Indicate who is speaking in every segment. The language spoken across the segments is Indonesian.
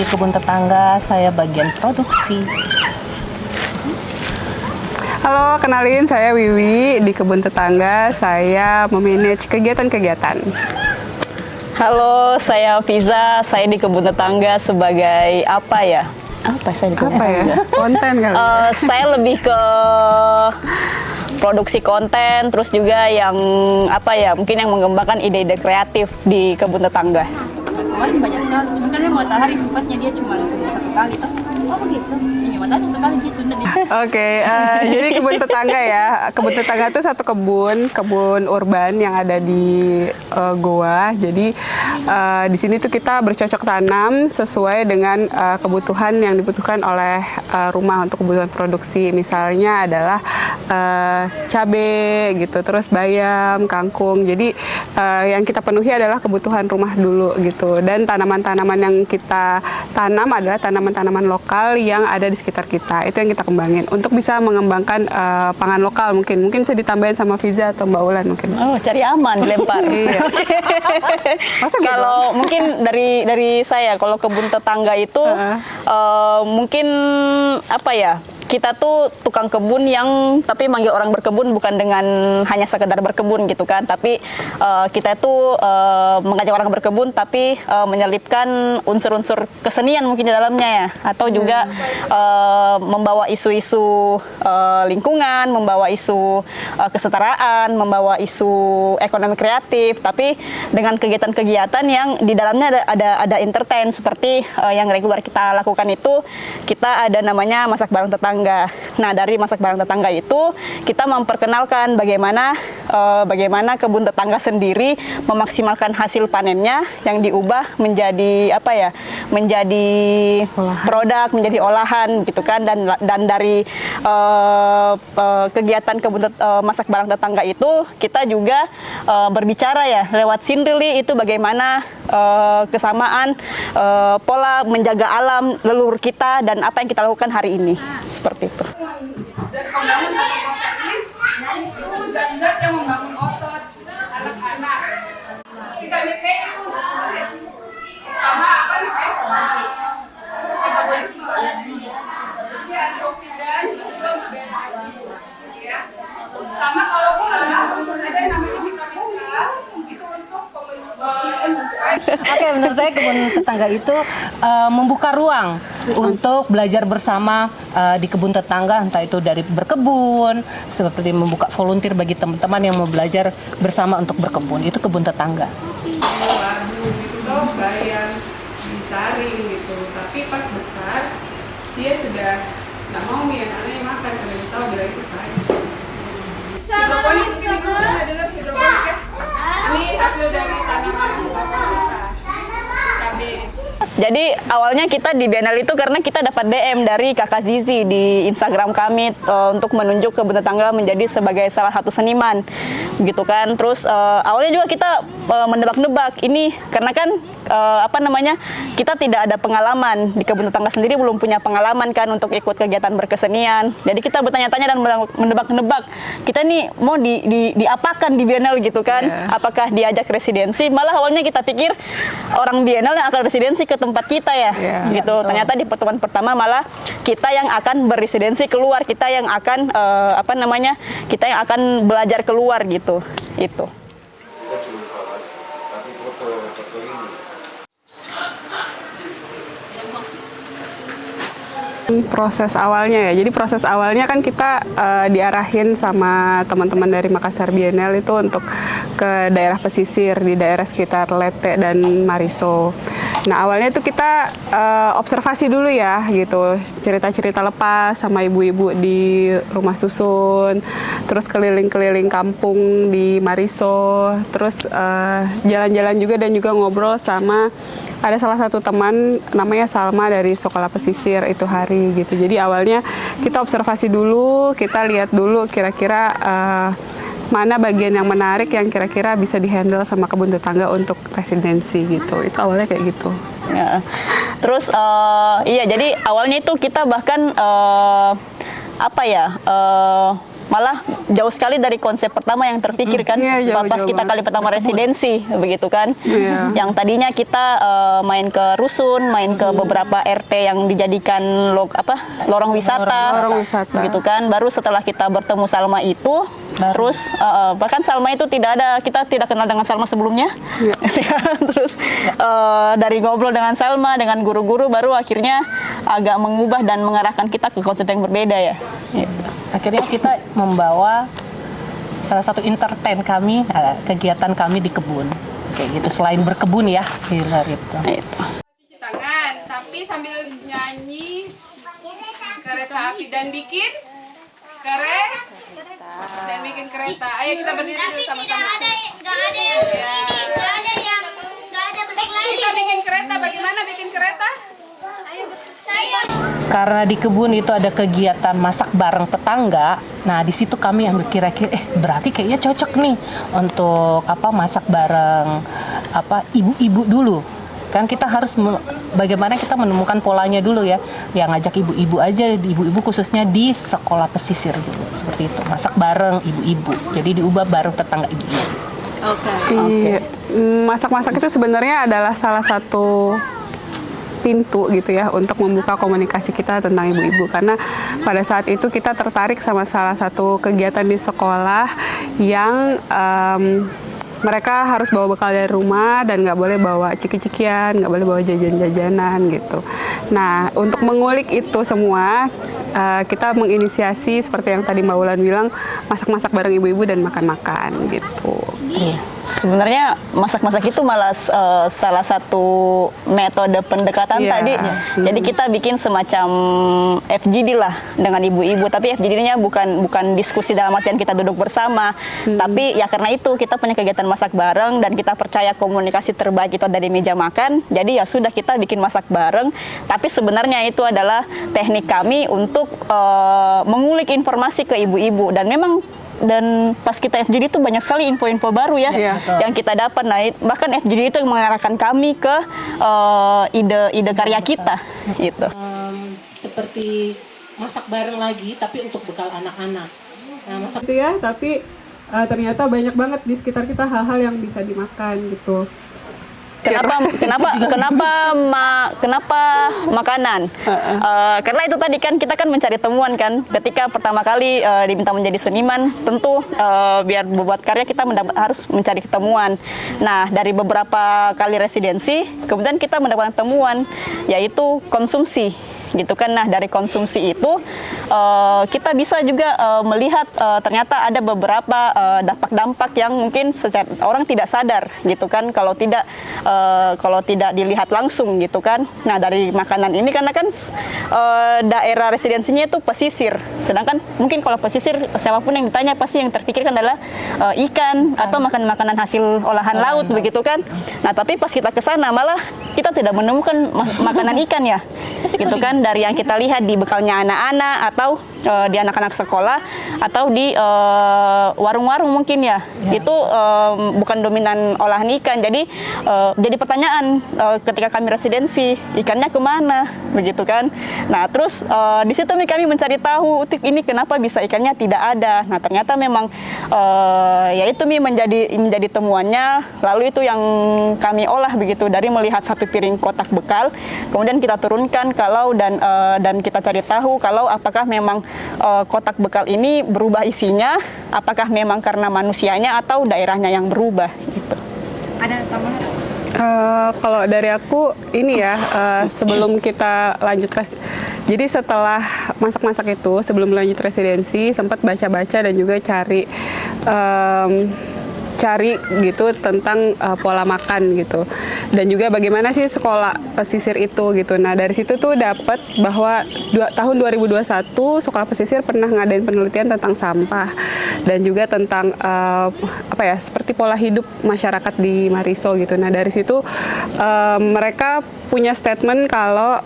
Speaker 1: di kebun tetangga, saya bagian produksi.
Speaker 2: Halo, kenalin saya Wiwi. Di kebun tetangga saya memanage kegiatan-kegiatan.
Speaker 3: Halo, saya Fiza. Saya di kebun tetangga sebagai apa ya? Apa saya di kebun
Speaker 2: Apa ya?
Speaker 3: tetangga?
Speaker 2: Konten kali ya?
Speaker 3: Saya lebih ke produksi konten, terus juga yang apa ya? Mungkin yang mengembangkan ide-ide kreatif di kebun tetangga.
Speaker 4: Kemarin banyak sekali, cuman kan matahari sifatnya dia cuma satu kali toh. Oh begitu, ini matahari satu kali gitu.
Speaker 2: Oke, jadi kebun tetangga ya. Kebun tetangga itu satu kebun urban yang ada di Goa. Jadi di sini tuh kita bercocok tanam sesuai dengan kebutuhan yang dibutuhkan oleh rumah untuk kebutuhan produksi. Misalnya adalah cabai gitu, terus bayam, kangkung. Jadi yang kita penuhi adalah kebutuhan rumah dulu gitu. Dan tanaman-tanaman yang kita tanam adalah tanaman-tanaman lokal yang ada di sekitar kita. Itu yang kita kembangin untuk bisa mengembangkan pangan lokal mungkin bisa ditambahin sama Fiza atau Mbak Ulan mungkin.
Speaker 3: Oh, cari aman dilempar.
Speaker 2: Iya. Masa gitu?
Speaker 3: Kalau mungkin dari saya, kalau kebun tetangga itu mungkin apa ya? Kita tuh tukang kebun yang tapi manggil orang berkebun bukan dengan hanya sekedar berkebun gitu kan, tapi kita tuh mengajak orang berkebun tapi menyelipkan unsur-unsur kesenian mungkin di dalamnya ya, atau juga membawa isu-isu lingkungan, membawa isu kesetaraan, membawa isu ekonomi kreatif, tapi dengan kegiatan-kegiatan yang di dalamnya ada entertain seperti yang reguler kita lakukan itu, kita ada namanya masak bareng tetangga. Nah, dari masak bareng tetangga itu kita memperkenalkan bagaimana kebun tetangga sendiri memaksimalkan hasil panennya yang diubah menjadi apa ya? Menjadi produk, menjadi olahan gitu kan, dan dari kegiatan kebun masak bareng tetangga itu kita juga berbicara ya lewat sindrili itu bagaimana kesamaan pola menjaga alam leluhur kita dan apa yang kita lakukan hari ini. Seperti itu.
Speaker 2: Dan membangun otot ini itu zat-zat yang membangun otot anak-anak. Vitamin E itu sama apa namanya? Metabolisme. Jadi antioksidan juga berbeda ya. Sama kalau pula ada yang namanya vitamin K itu untuk
Speaker 1: Oke, menurut saya kebun tetangga itu membuka ruang untuk belajar bersama di kebun tetangga, entah itu dari berkebun, seperti membuka volunteer bagi teman-teman yang mau belajar bersama untuk berkebun. Itu kebun tetangga.
Speaker 2: labu gitu bayam disaring gitu, tapi pas besar dia sudah nggak mau nih anaknya makan karena dia tahu bilang itu sayang. Hidroponik mungkin ibu pernah dengar hidroponik ya? Ini hasil dari tanaman cabai.
Speaker 3: Jadi awalnya kita di Bienal itu karena kita dapat DM dari Kakak Zizi di Instagram kami untuk menunjuk kebun tetangga menjadi sebagai salah satu seniman, gitu kan. Terus awalnya juga kita mendebak-nebak ini karena kan apa namanya, kita tidak ada pengalaman di kebun tetangga sendiri, belum punya pengalaman kan untuk ikut kegiatan berkesenian. Jadi kita bertanya-tanya dan mendebak-nebak kita nih mau diapakan di Bienal gitu kan. Apakah diajak residensi? Malah awalnya kita pikir orang Bienal yang akan residensi ke tempat kita ya, gitu. Ternyata di pertemuan pertama malah kita yang akan berresidensi keluar, kita yang akan apa namanya, kita yang akan belajar keluar gitu. Itu.
Speaker 2: Proses awalnya ya, jadi proses awalnya kan kita diarahin sama teman-teman dari Makassar Bienal itu untuk ke daerah pesisir di daerah sekitar Lete dan Mariso. Nah awalnya itu kita observasi dulu ya gitu, cerita-cerita lepas sama ibu-ibu di rumah susun, terus keliling-keliling kampung di Mariso, terus jalan-jalan juga dan juga ngobrol sama ada salah satu teman namanya Salma dari sekolah pesisir itu hari gitu. Jadi awalnya kita observasi dulu, kita lihat dulu kira-kira mana bagian yang menarik yang kira-kira bisa dihandle sama kebun tetangga untuk residensi gitu. Itu awalnya kayak gitu.
Speaker 3: Ya. Terus iya, jadi awalnya itu kita bahkan apa ya, malah jauh sekali dari konsep pertama yang terpikir kan.
Speaker 2: Iya,
Speaker 3: Pas
Speaker 2: jauh
Speaker 3: kita kali pertama residensi begitu kan.
Speaker 2: Iya.
Speaker 3: Yang tadinya kita main ke rusun, main ke beberapa RT yang dijadikan lorong wisata.
Speaker 2: Lorong wisata.
Speaker 3: Begitu kan. Baru setelah kita bertemu Salma itu, terus bahkan Salma itu kita tidak kenal dengan Salma sebelumnya. Terus dari ngobrol dengan Salma, dengan guru-guru, baru akhirnya agak mengubah dan mengarahkan kita ke konsep yang berbeda ya.
Speaker 1: Akhirnya kita membawa salah satu entertain kami, kegiatan kami di kebun. Kayak gitu, selain berkebun ya di luar itu.
Speaker 5: Cuci tangan, tapi sambil nyanyi kereta api dan bikin kereta. Ayo kita berdiri dulu sama-sama.
Speaker 6: Nggak ada yang ini, nggak ada bentuk lain.
Speaker 5: Kita bikin kereta, bagaimana bikin kereta?
Speaker 1: Karena di kebun itu ada kegiatan masak bareng tetangga. Nah, di situ kami ambil kira-kira berarti kayaknya cocok nih untuk masak bareng ibu-ibu dulu. Kan kita harus bagaimana kita menemukan polanya dulu ya. Yang ngajak ibu-ibu aja, ibu-ibu khususnya di sekolah pesisir gitu. Seperti itu, masak bareng ibu-ibu. Jadi diubah bareng tetangga ibu-ibu.
Speaker 2: Iya. Masak-masak itu sebenarnya adalah salah satu pintu gitu ya untuk membuka komunikasi kita tentang ibu-ibu, karena pada saat itu kita tertarik sama salah satu kegiatan di sekolah yang mereka harus bawa bekal dari rumah dan nggak boleh bawa ciki-cikian, nggak boleh bawa jajan-jajanan gitu. Nah, untuk mengulik itu semua, kita menginisiasi seperti yang tadi Mbak Wulan bilang, masak-masak bareng ibu-ibu dan makan-makan gitu.
Speaker 3: Sebenarnya masak-masak itu malah salah satu metode pendekatan tadi. Jadi kita bikin semacam FGD lah dengan ibu-ibu, tapi FGD-nya bukan diskusi dalam artian kita duduk bersama, tapi ya karena itu kita punya kegiatan masak bareng dan kita percaya komunikasi terbaik itu ada di meja makan. Jadi ya sudah, kita bikin masak bareng, tapi sebenarnya itu adalah teknik kami untuk mengulik informasi ke ibu-ibu, dan pas kita FGD itu banyak sekali info-info baru ya yang kita dapat. Nah, bahkan FGD itu yang mengarahkan kami ke ide karya kita gitu.
Speaker 1: Seperti masak bareng lagi tapi untuk bekal anak-anak. Nah, masak
Speaker 2: Tapi ternyata banyak banget di sekitar kita hal-hal yang bisa dimakan gitu.
Speaker 3: Kenapa makanan? Karena itu tadi kan kita kan mencari temuan kan. Ketika pertama kali diminta menjadi seniman, tentu biar membuat karya kita harus mencari temuan. Nah, dari beberapa kali residensi, kemudian kita mendapatkan temuan, yaitu konsumsi. Gitu kan. Nah, dari konsumsi itu kita bisa juga melihat ternyata ada beberapa dampak-dampak yang mungkin orang tidak sadar gitu kan, kalau tidak dilihat langsung gitu kan. Nah, dari makanan ini karena kan daerah residensinya itu pesisir, sedangkan mungkin kalau pesisir siapapun yang ditanya pasti yang terpikirkan adalah ikan atau makanan hasil olahan laut begitu kan. Nah, tapi pas kita ke sana malah kita tidak menemukan makanan ikan ya. Gitu kan, dari yang kita lihat di bekalnya anak-anak atau di anak-anak sekolah atau di warung-warung mungkin ya. Itu bukan dominan olahan ikan. Jadi pertanyaan ketika kami residensi, ikannya kemana begitu kan. Nah, terus di situ kami mencari tahu ini kenapa bisa ikannya tidak ada. Nah, ternyata memang ya itu menjadi temuannya. Lalu itu yang kami olah begitu, dari melihat satu piring kotak bekal, kemudian kita turunkan dan kita cari tahu kalau apakah memang kotak bekal ini berubah isinya, apakah memang karena manusianya atau daerahnya yang berubah gitu.
Speaker 4: Ada tambahan?
Speaker 2: Kalau dari aku ini ya, sebelum kita lanjut jadi setelah masak-masak itu, sebelum lanjut residensi, sempat baca-baca dan juga cari gitu tentang pola makan gitu, dan juga bagaimana sih sekolah pesisir itu gitu. Nah, dari situ tuh dapat bahwa tahun 2021 sekolah pesisir pernah ngadain penelitian tentang sampah dan juga tentang seperti pola hidup masyarakat di Mariso gitu. Nah, dari situ mereka punya statement kalau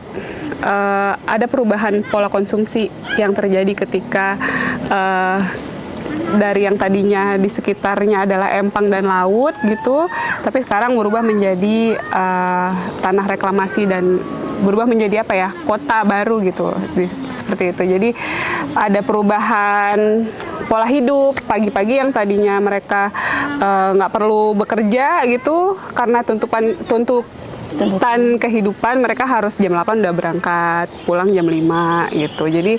Speaker 2: ada perubahan pola konsumsi yang terjadi ketika dari yang tadinya di sekitarnya adalah empang dan laut gitu, tapi sekarang berubah menjadi tanah reklamasi dan berubah menjadi kota baru gitu, seperti itu. Jadi ada perubahan pola hidup. Pagi-pagi yang tadinya mereka nggak perlu bekerja gitu karena tuntutan kehidupan, mereka harus jam 8 udah berangkat, pulang jam 5 gitu. Jadi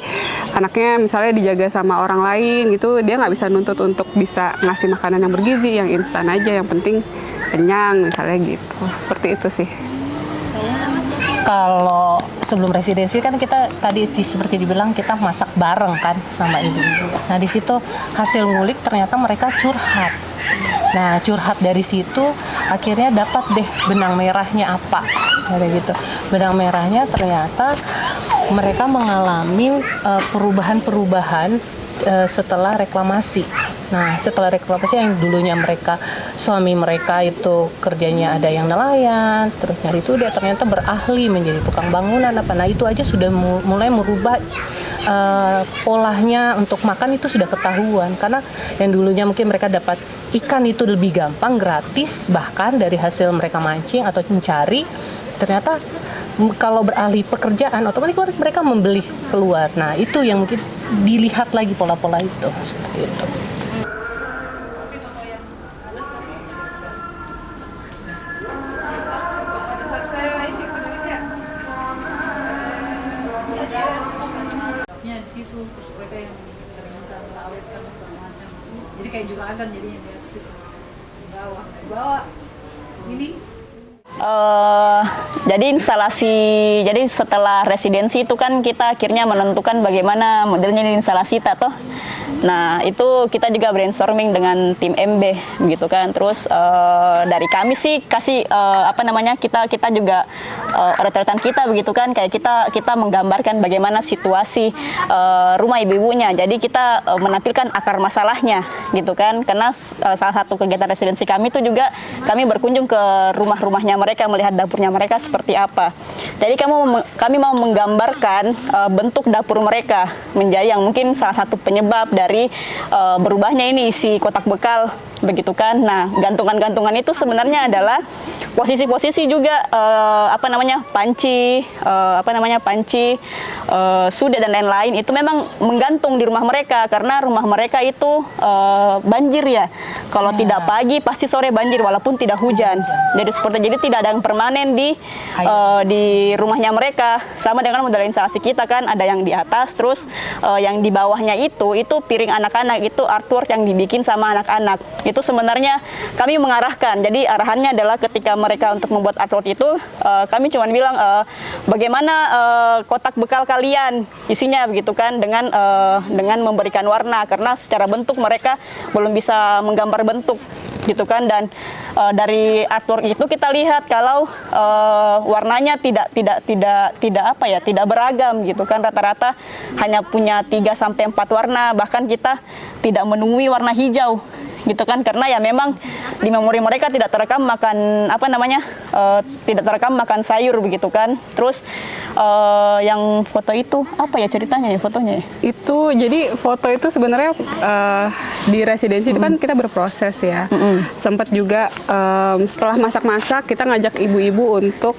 Speaker 2: anaknya misalnya dijaga sama orang lain gitu, dia nggak bisa nuntut untuk bisa ngasih makanan yang bergizi, yang instan aja, yang penting kenyang misalnya gitu. Seperti itu sih.
Speaker 1: Kalau sebelum residensi kan kita tadi seperti dibilang kita masak bareng kan sama ibu-ibu. Nah di situ hasil ngulik ternyata mereka curhat. Nah curhat dari situ akhirnya dapat deh benang merahnya apa, kayak gitu. Benang merahnya ternyata mereka mengalami perubahan-perubahan setelah reklamasi. Nah, setelah reklamasi yang dulunya suami mereka itu kerjanya ada yang nelayan, terus nyari sudah ternyata berahli menjadi tukang bangunan apa. Nah, itu aja sudah mulai merubah polanya untuk makan itu sudah ketahuan. Karena yang dulunya mungkin mereka dapat ikan itu lebih gampang, gratis, bahkan dari hasil mereka mancing atau mencari, ternyata kalau beralih pekerjaan otomatis mereka membeli keluar. Nah, itu yang mungkin dilihat lagi pola-pola itu seperti itu.
Speaker 7: Di situ terus mereka yang berusaha mengawetkan segala macam, jadi kayak juragan jadinya di situ bawa ini.
Speaker 3: Jadi setelah residensi itu kan kita akhirnya menentukan bagaimana modelnya di instalasi toh. Nah itu kita juga brainstorming dengan tim MB gitu kan. Terus dari kami sih kasih kita juga otoritan kita begitu kan, kayak kita menggambarkan bagaimana situasi rumah ibu-ibunya. Jadi kita menampilkan akar masalahnya gitu kan. Karena salah satu kegiatan residensi kami itu juga kami berkunjung ke rumah-rumahnya mereka, melihat dapurnya mereka seperti apa. Jadi kami mau menggambarkan bentuk dapur mereka menjadi yang mungkin salah satu penyebab dari berubahnya ini isi kotak bekal begitu kan. Nah, gantungan-gantungan itu sebenarnya adalah posisi-posisi juga panci, sudah dan lain-lain itu memang menggantung di rumah mereka karena rumah mereka itu banjir ya. Kalau tidak pagi pasti sore banjir walaupun tidak hujan. Jadi tidak ada yang permanen di rumahnya mereka. Sama dengan model instalasi kita kan, ada yang di atas, terus yang di bawahnya itu piring anak-anak, itu artwork yang dibikin sama anak-anak. Itu sebenarnya kami mengarahkan. Jadi arahannya adalah ketika mereka untuk membuat artwork itu, kami cuma bilang bagaimana kotak bekal kalian isinya begitu kan, dengan memberikan warna, karena secara bentuk mereka belum bisa menggambar bentuk gitu kan. Dan dari artwork itu kita lihat kalau warnanya tidak beragam gitu kan, rata-rata hanya punya 3 sampai 4 warna, bahkan kita tidak menemui warna hijau gitu kan, karena ya memang di memori mereka tidak terekam makan tidak terekam makan sayur begitu kan. Terus yang foto itu apa ya ceritanya ya fotonya ya? Itu jadi foto itu sebenarnya di residensi itu kan kita berproses ya. Sempat juga setelah masak-masak kita ngajak ibu-ibu untuk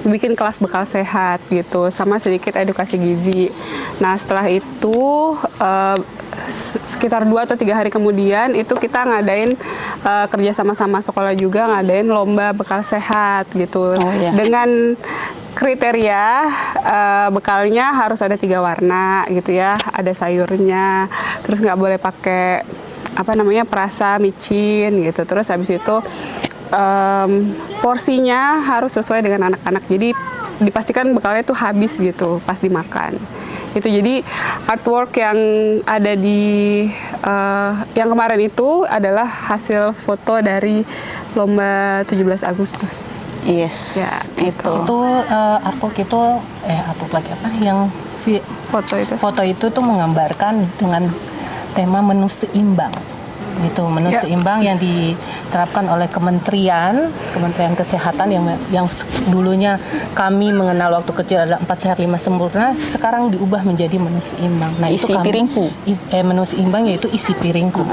Speaker 3: bikin kelas bekal sehat gitu, sama sedikit edukasi gizi. Nah setelah itu sekitar 2 atau 3 hari kemudian itu kita ngadain kerja sama sekolah juga ngadain lomba bekal sehat gitu. Dengan kriteria bekalnya harus ada 3 warna gitu ya, ada sayurnya, terus nggak boleh pakai perasa, micin gitu. Terus habis itu porsinya harus sesuai dengan anak-anak, jadi dipastikan bekalnya itu habis gitu pas dimakan. Itu jadi artwork yang ada di yang kemarin itu adalah hasil foto dari lomba 17 Agustus. Yes. Ya, itu
Speaker 1: Artwork itu artwork lagi apa yang foto itu tuh menggambarkan dengan tema menu seimbang. Gitu, menu seimbang yang diterapkan oleh Kementerian Kesehatan yang dulunya kami mengenal waktu kecil ada 4 sehat 5 sempurna, sekarang diubah menjadi menu seimbang. Nah, isi piringku. Menu seimbang yaitu isi piringku.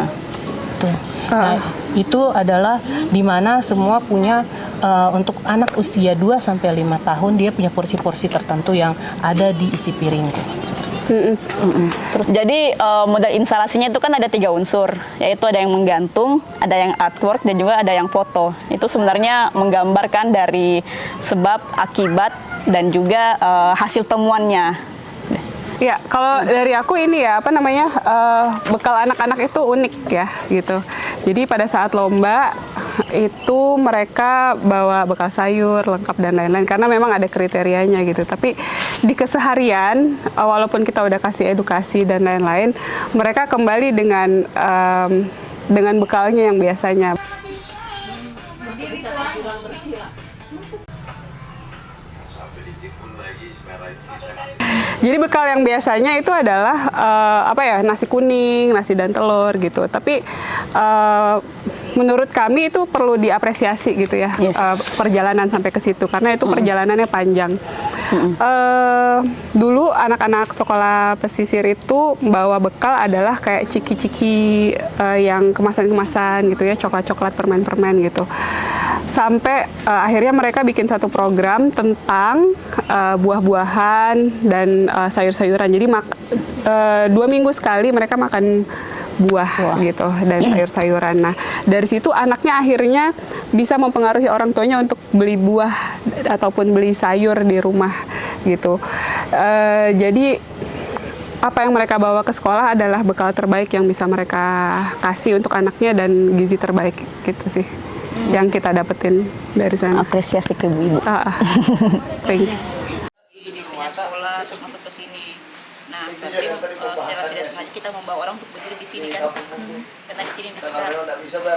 Speaker 1: Tuh. Nah, itu adalah di mana semua punya untuk anak usia 2 sampai 5 tahun dia punya porsi-porsi tertentu yang ada di isi piringku.
Speaker 3: Terus jadi modal instalasinya itu kan ada 3 unsur, yaitu ada yang menggantung, ada yang artwork, dan juga ada yang foto. Itu sebenarnya menggambarkan dari sebab, akibat, dan juga hasil temuannya.
Speaker 2: Ya, kalau dari aku ini ya, apa namanya, bekal anak-anak itu unik ya, gitu. Jadi pada saat lomba itu mereka bawa bekal sayur lengkap dan lain-lain, karena memang ada kriterianya gitu. Tapi di keseharian, walaupun kita udah kasih edukasi dan lain-lain, mereka kembali dengan bekalnya yang biasanya. Jadi bekal yang biasanya itu adalah nasi kuning, nasi dan telur gitu. Tapi menurut kami itu perlu diapresiasi gitu ya, perjalanan sampai ke situ, karena itu perjalanannya panjang. Dulu anak-anak sekolah pesisir itu bawa bekal adalah kayak ciki-ciki yang kemasan-kemasan gitu ya, coklat-coklat, permen-permen gitu. Sampai akhirnya mereka bikin satu program tentang buah-buahan dan sayur-sayuran. Jadi 2 minggu sekali mereka makan buah gitu dan sayur-sayuran. Nah, dari situ anaknya akhirnya bisa mempengaruhi orang tuanya untuk beli buah ataupun beli sayur di rumah gitu. Jadi apa yang mereka bawa ke sekolah adalah bekal terbaik yang bisa mereka kasih untuk anaknya dan gizi terbaik gitu sih yang kita dapetin dari sana.
Speaker 3: Apresiasi ke ibu-ibu.
Speaker 2: Thank you.
Speaker 4: Di sekolah terus masuk ke sini. Nah, berarti secara tidak sengaja kita membawa orang untuk berdiri di sini kan, karena di sini disekat.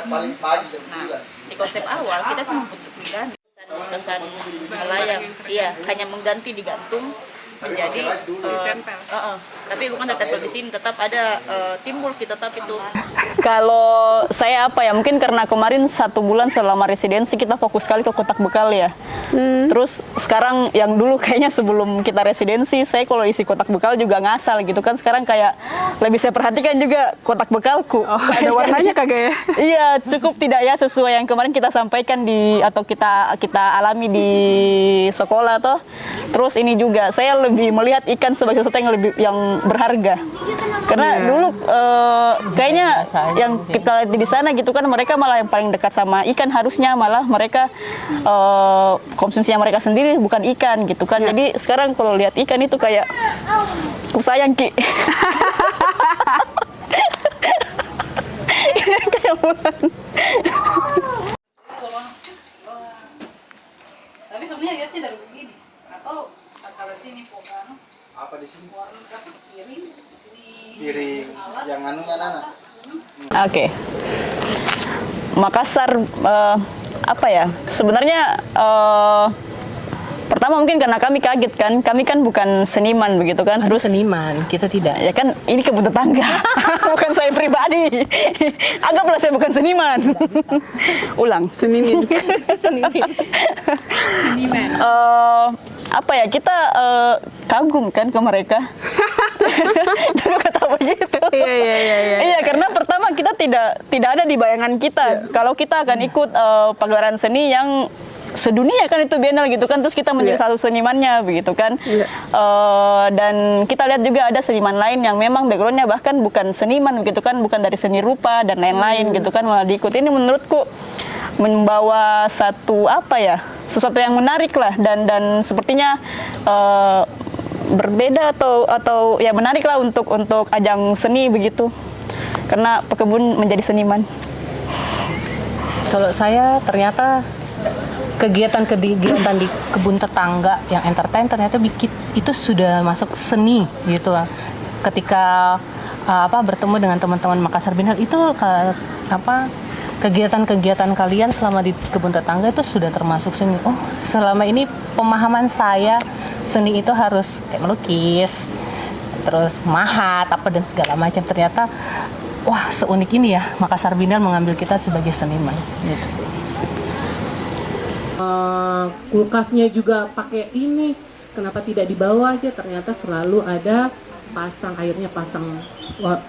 Speaker 4: Nah, di konsep awal kita pun membentuk piramid, kesan melayang, iya, hanya mengganti digantung menjadi tapi bukan ditempel di sini, tetap ada timbul kita tetap itu.
Speaker 3: Kalau saya mungkin karena kemarin 1 bulan selama residensi kita fokus sekali ke kotak bekal ya. Terus sekarang yang dulu kayaknya sebelum kita residensi saya kalau isi kotak bekal juga ngasal gitu kan, sekarang kayak lebih saya perhatikan juga kotak bekalku.
Speaker 2: Ada warnanya kagak ya?
Speaker 3: Iya, cukup tidak ya sesuai yang kemarin kita sampaikan atau kita alami di sekolah toh. Terus ini juga saya lebih melihat ikan sebagai sesuatu yang berharga. Karena dulu kayaknya yang kita lihat di sana gitu kan, mereka malah yang paling dekat sama ikan, harusnya malah mereka konsumsi yang mereka sendiri bukan ikan gitu kan. Jadi sekarang kalau lihat ikan itu kayak sayang Ki. Kayak bukan.
Speaker 7: Tapi sebenarnya lihat sih dari begini. Atau kalau sini pokano.
Speaker 8: Apa di sini?
Speaker 7: Piring di sini.
Speaker 8: Piring yang anunya Nana.
Speaker 3: Oke. Makassar sebenarnya pertama mungkin karena kami kaget kan, kami kan bukan seniman begitu kan. Terus
Speaker 1: seniman, kita tidak.
Speaker 3: Ya kan ini kebun tetangga, bukan saya pribadi. Anggaplah saya bukan seniman. Ulang.
Speaker 2: Seniman.
Speaker 3: Kita kagum kan ke mereka. Juga kata begitu. Iya, karena pertama kita tidak ada di bayangan kita kalau kita akan ikut pagelaran seni yang sedunia kan, itu bienal gitu kan, terus kita menjadi satu senimannya begitu kan. Dan kita lihat juga ada seniman lain yang memang backgroundnya bahkan bukan seniman gitu kan, bukan dari seni rupa dan lain-lain gitu kan, malah diikut. Ini menurutku membawa sesuatu yang menarik lah, dan sepertinya berbeda atau ya menarik lah untuk ajang seni begitu, karena pekebun menjadi seniman.
Speaker 1: Kalau saya ternyata kegiatan di kebun tetangga yang entertain ternyata itu sudah masuk seni gitu. Ketika bertemu dengan teman-teman Makassar Biennale itu kegiatan-kegiatan kalian selama di kebun tetangga itu sudah termasuk seni. Oh, selama ini pemahaman saya seni itu harus melukis, terus mahat dan segala macam. Ternyata wah, seunik ini ya Makassar Biennale mengambil kita sebagai seniman gitu. Kulkasnya juga pakai ini, kenapa tidak dibawa aja? Ternyata selalu ada airnya pasang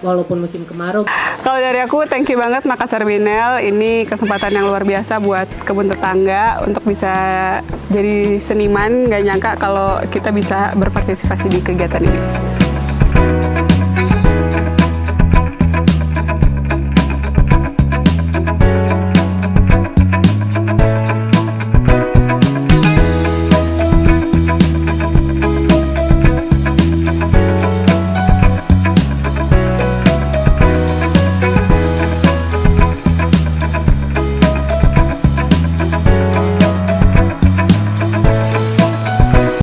Speaker 1: walaupun musim kemarau.
Speaker 2: Kalau dari aku, thank you banget Makassar Biennale. Ini kesempatan yang luar biasa buat kebun tetangga untuk bisa jadi seniman. Gak nyangka kalau kita bisa berpartisipasi di kegiatan ini.